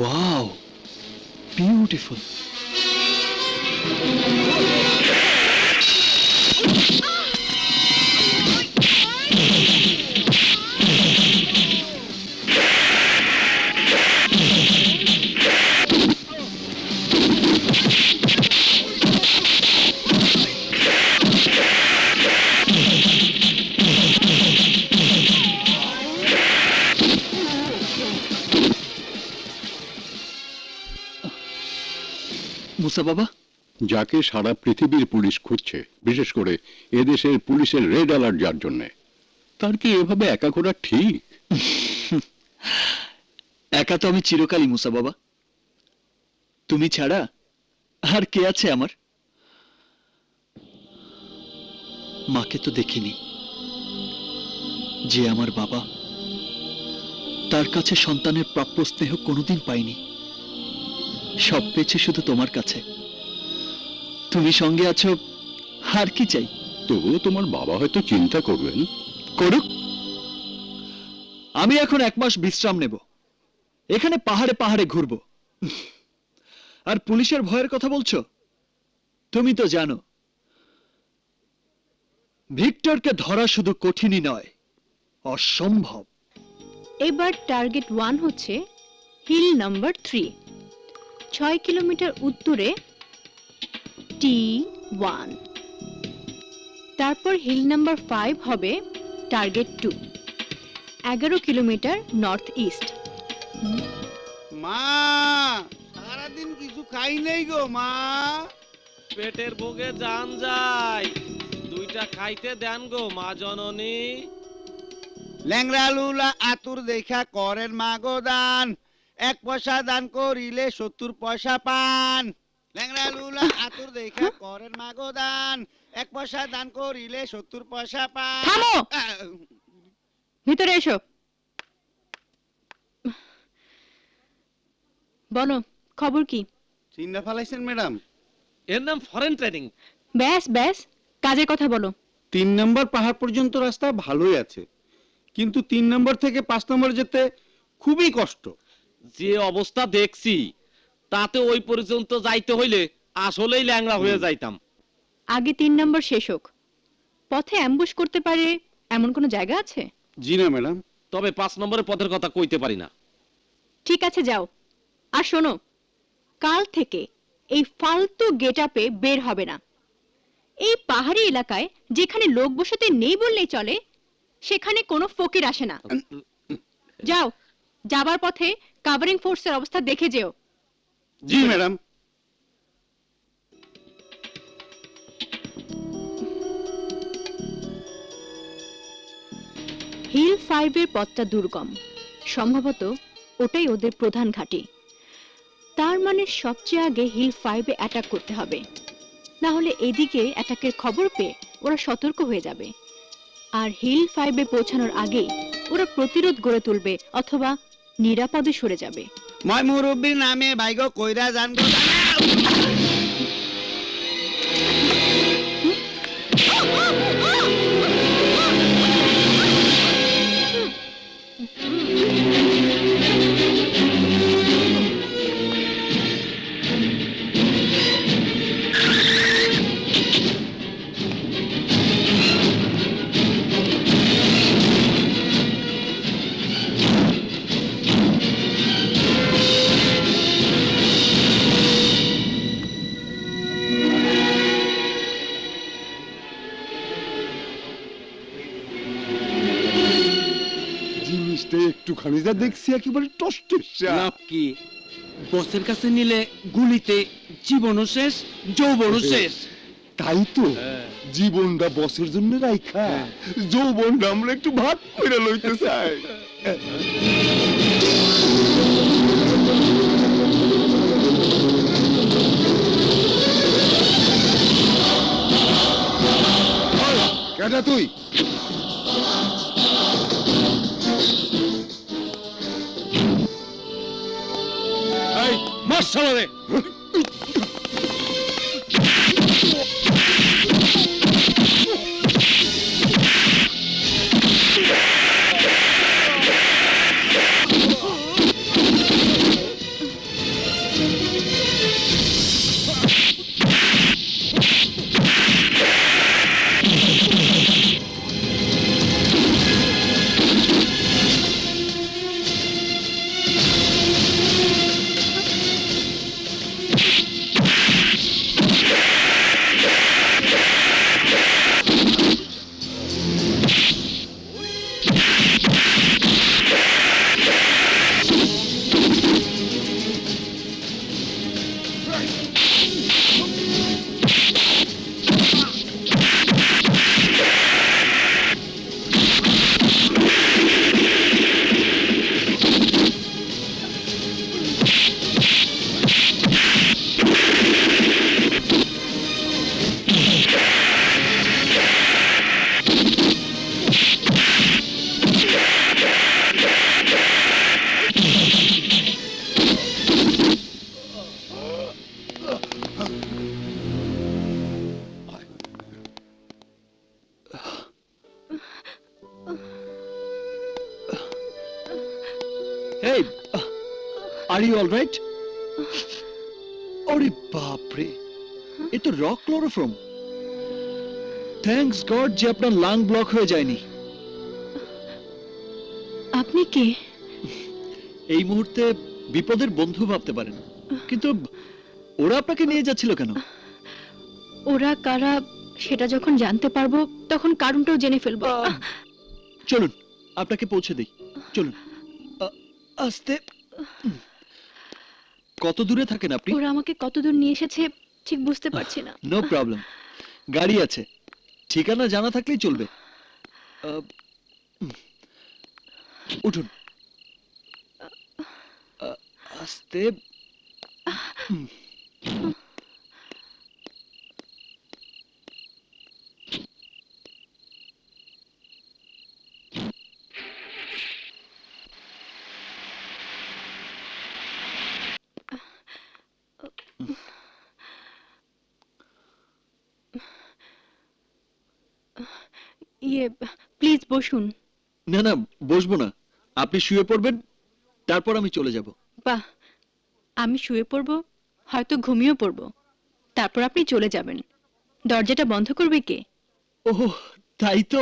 Wow, beautiful. মুসা বাবা, যাকে সারা পৃথিবীর পুলিশ খুঁজছে, বিশেষ করে এদেশের পুলিশের রেড অ্যালার্ট যার জন্য, তার কি এভাবে একা ঘোরা ঠিক? একা তো আমি চিরকালই মুসা বাবা। তুমি ছাড়া আর কে আছে আমার? মাকে তো দেখিনি, যে আমার বাবা, তার কাছে সন্তানের প্রাপ্য স্নেহ কোনোদিন পাইনি। সব পেয়েছে শুধু তোমার কাছে। তুমি সঙ্গে আছো, আর কি চাই? তবুও তোমার বাবা হয়তো চিন্তা করবেন। করুক, আমি এখন 1 মাস বিশ্রাম নেব, এখানে পাহাড়ে পাহাড়ে ঘুরবো। আর পুলিশের ভয়ের কথা বলছো? তুমি তো জানো ভিক্টরকে ধরা শুধু কঠিনই নয়, অসম্ভব। এবার টার্গেট 1 হচ্ছে হিল নাম্বার 3, 6 কিলোমিটার উত্তরে T1। তারপর হিল নাম্বার 5 হবে টার্গেট 2, 11 কিলোমিটার নর্থ ইস্ট। মা, সারাদিন কিছু খাই নাই গো মা। পেটের ভোগে জান যায়, 2টা খাইতে দেন গো মা জননী। ল্যাংড়া লুলা আতুর দেখা করেন মা গো দান, 1 পয়সা দান করিলে 70 পয়সা পান। ল্যাংড়া লুলা আতুর দেখা করেন মা গো দান, 1 পয়সা দান করিলে 70 পয়সা পান। থামো, ভিতরে এসো। বলো, খবর কি? চিন্তা ফেলাইছেন ম্যাডাম? এর নাম ফরেন ট্রেনিং। ব্যাস ব্যাস, কাজের কথা বলো। 3 নম্বর পাহাড় পর্যন্ত রাস্তা ভালোই আছে, কিন্তু 3 নম্বর থেকে 5 নম্বর যেতে খুবই কষ্ট। যে অবস্থা দেখছি তাতে ওই পর্যন্ত যাইতে হইলে আসলেই ল্যাংড়া হয়ে যাইতাম। আগে 3 নম্বর শেষ হোক। পথে অ্যাম্বুশ করতে পারে এমন কোনো জায়গা আছে? জি না ম্যাডাম। তবে 5 নম্বরের পথের কথা কইতে পারি না। ঠিক আছে, যাও। আর শোনো, কাল থেকে এই ফালতু গেটআপে বের হবে না। এই পাহাড়ি এলাকায় যেখানে লোক বসতি নেই বললেই চলে, সেখানে কোনো ফকির আসে না। যাও, যাবার পথে কভারিং ফোর্সের অবস্থা দেখে যেও। জি ম্যাডাম। হিল 5 এর পথটা দুর্গম, সম্ভবত ওটাই ওদের প্রধান ঘাঁটি। তার মানে সবচেয়ে আগে হিল 5 এ অ্যাটাক করতে হবে, না হলে এদিকে অ্যাটাকের খবর পেয়ে ওরা সতর্ক হয়ে যাবে। আর হিল 5 এ পৌঁছানোর আগেই ওরা প্রতিরোধ গড়ে তুলবে অথবা নিরাপদে সরে যাবে। মই মুরব্বীর নামে বাইগো কইরা জান গো। একটুখানি যা দেখছি একেবারে টস্টের। লাভ কি? বসের কাছে নিলে গুলিতে জীবনও শেষ, যৌবনও শেষ। তাই তো, জীবনটা বসের জন্য রাইখা যৌবনটা আমরা একটু ভাগ করে লইতে চাই। কেডা তুই? এই মার শালারে। Hey, are you all right? अरे बाप रे, ये तो रॉक क्लोरोफॉर्म। थैंक्स गॉड যে আপনার লাং ব্লক হয়ে যায়নি। আপনি কে? এই মুহূর্তে বিপদের বন্ধু ভাবতে পারেন, কিন্তু ওরা আপনাকে নিয়ে যাচ্ছিল কেন? ওরা কারা সেটা যখন জানতে পারবো তখন কারণটাও জেনে ফেলবো। চলুন আপনাকে পৌঁছে দেই, চলুন। আস্তে। কত দূরে থাকেন আপনি? ওরা আমাকে কত দূর নিয়ে এসেছে ঠিক বুঝতে পারছি না। নো প্রবলেম, গাড়ি আছে, ঠিকানা জানা থাকলেই চলবে। উঠুন। আস্তে। প্লিজ বসুন। না না, বসবো না, আপনি শুয়ে পড়বেন, তারপর আমি চলে যাব। বাহ, আমি শুয়ে পড়বো, হয়তো ঘুমিয়েও পড়বো, তারপর আপনি চলে যাবেন। দরজাটা বন্ধ করবে কে? ওহ, তাই তো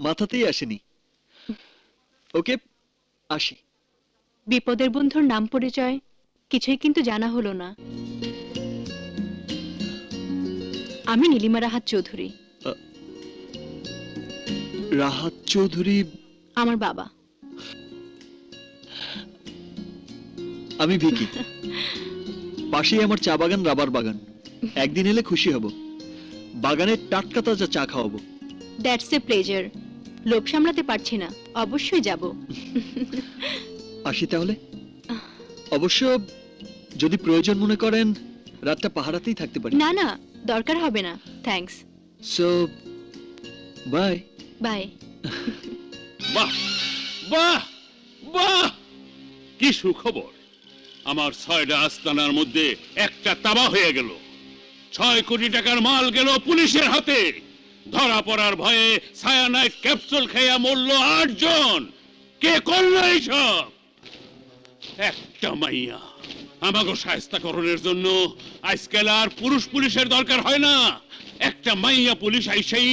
মাথাতেই আসেনি। ওকে, আসি। বিপদের বন্ধুর নাম পরিচয় কিছুই কিন্তু জানা হলো না। আমি নীলিমা রাহাত চৌধুরী। রাহাত চৌধুরী আমার বাবা। আমি ভিকি। পাশেই আমার চা বাগান, রাবার বাগান। একদিন এলে খুশি হব, বাগানের টাটকা তাজা চা খাওয়াবো। That's a pleasure. লোভ সামলাতে পারছি না, অবশ্যই যাব। আসি তাহলে। অবশ্য যদি প্রয়োজন মনে করেন রাতটা পাহারাতেই থাকতে পারি। না না, দরকার হবে না, থ্যাঙ্কস। So by. বাই। বাহ বাহ বাহ, কি সুখবর! আমার 6টা আস্তানার মধ্যে একটা তাবা হয়ে গেল। 6 কোটি টাকার মাল গেল পুলিশের হাতে। ধরা পড়ার ভয়ে সায়ানাইড ক্যাপসুল খেয়ে মরল 8 জন। কে করলো এইসব? একটা মাইয়া। আমাকে শায়েস্তাকরণের জন্য আজকাল আর পুরুষ পুলিশের দরকার হয় না, একটা মাইয়া পুলিশ আইসেই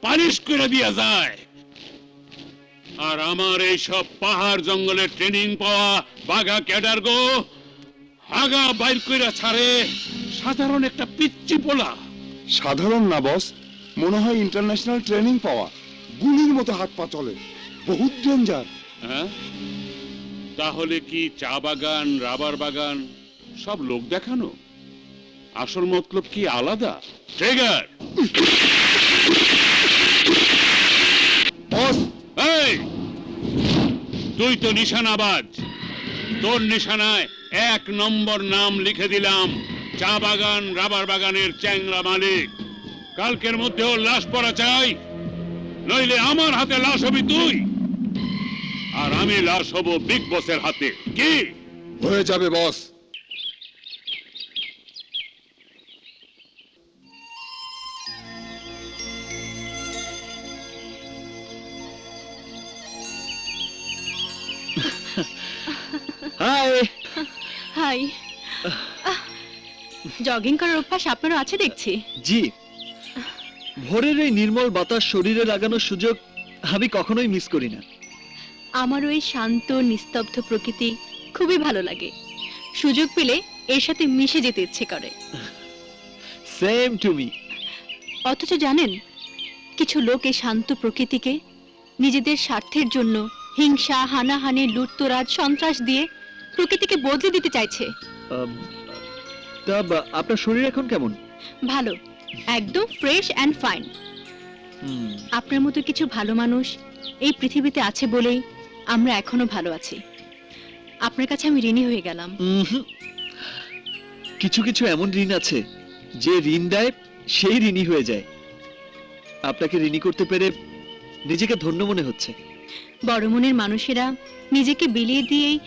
পালিশ করে দিয়া যায়। আর আমার এইসব পাহাড় জঙ্গলে ট্রেনিং পাওয়া বাঘা ক্যাডার গো আগা বাইর কইরা ছাড়ে সাধারণ একটা পিচ্চি পোলা। সাধারণ না বস, মনে হয় ইন্টারন্যাশনাল ট্রেনিং পাওয়া। গুলির মতো হাত পা চলে, বহুত ডেঞ্জার। হ্যাঁ, তাহলে কি চা বাগান, রাবার বাগান সব লোক দেখানো? আসল মতলব কি আলাদা? ট্রিগার! বস, এই, তুই তো নিশানাবাজ। তোর নিশানায় 1 নম্বর নাম লিখে দিলাম, চা বাগান রাবার বাগানের চ্যাংরা মালিক। কালকের মধ্যে ওর লাশ পড়া চাই। নইলে আমার হাতে লাশ হবি তুই, আর আমি লাশ হব বিগ বসের হাতে। কি হয়ে যাবে বস। হাই। হাই। জগিং করার অভ্যাস আপনারও আছে দেখছি। জি, ভোরের এই নির্মল বাতাস শরীরে লাগানোর সুযোগ আমি কখনোই মিস করি না। আমারও এই শান্ত নিস্তব্ধ প্রকৃতি খুবই ভালো লাগে। সুযোগ পেলে এর সাথে মিশে যেতে ইচ্ছে করে। Same to me. অথচ জানেন, কিছু লোক এই শান্ত প্রকৃতিকে নিজেদের স্বার্থের জন্য হিংসা, হানাহানি, লুটতরাজ, সন্ত্রাস দিয়ে প্রকৃতিকে বদলে দিতে চাইছে। আপনার শরীর এখন কেমন? ভালো, একদম ফ্রেশ অ্যান্ড ফাইন। আপনার মতো কিছু ভালো মানুষ এই পৃথিবীতে আছে বলেই আমরা এখনো ভালো আছি। আপনার কাছে আমি ঋণী হয়ে গেলাম। কিছু কিছু এমন ঋণ আছে যে ঋণ দেয় সেই ঋণী হয়ে যায়। আপনাকে ঋণী করতে পেরে নিজেকে ধন্য মনে হচ্ছে। বড় মনের মানুষেরা নিজেকে বিলিয়ে দিয়েই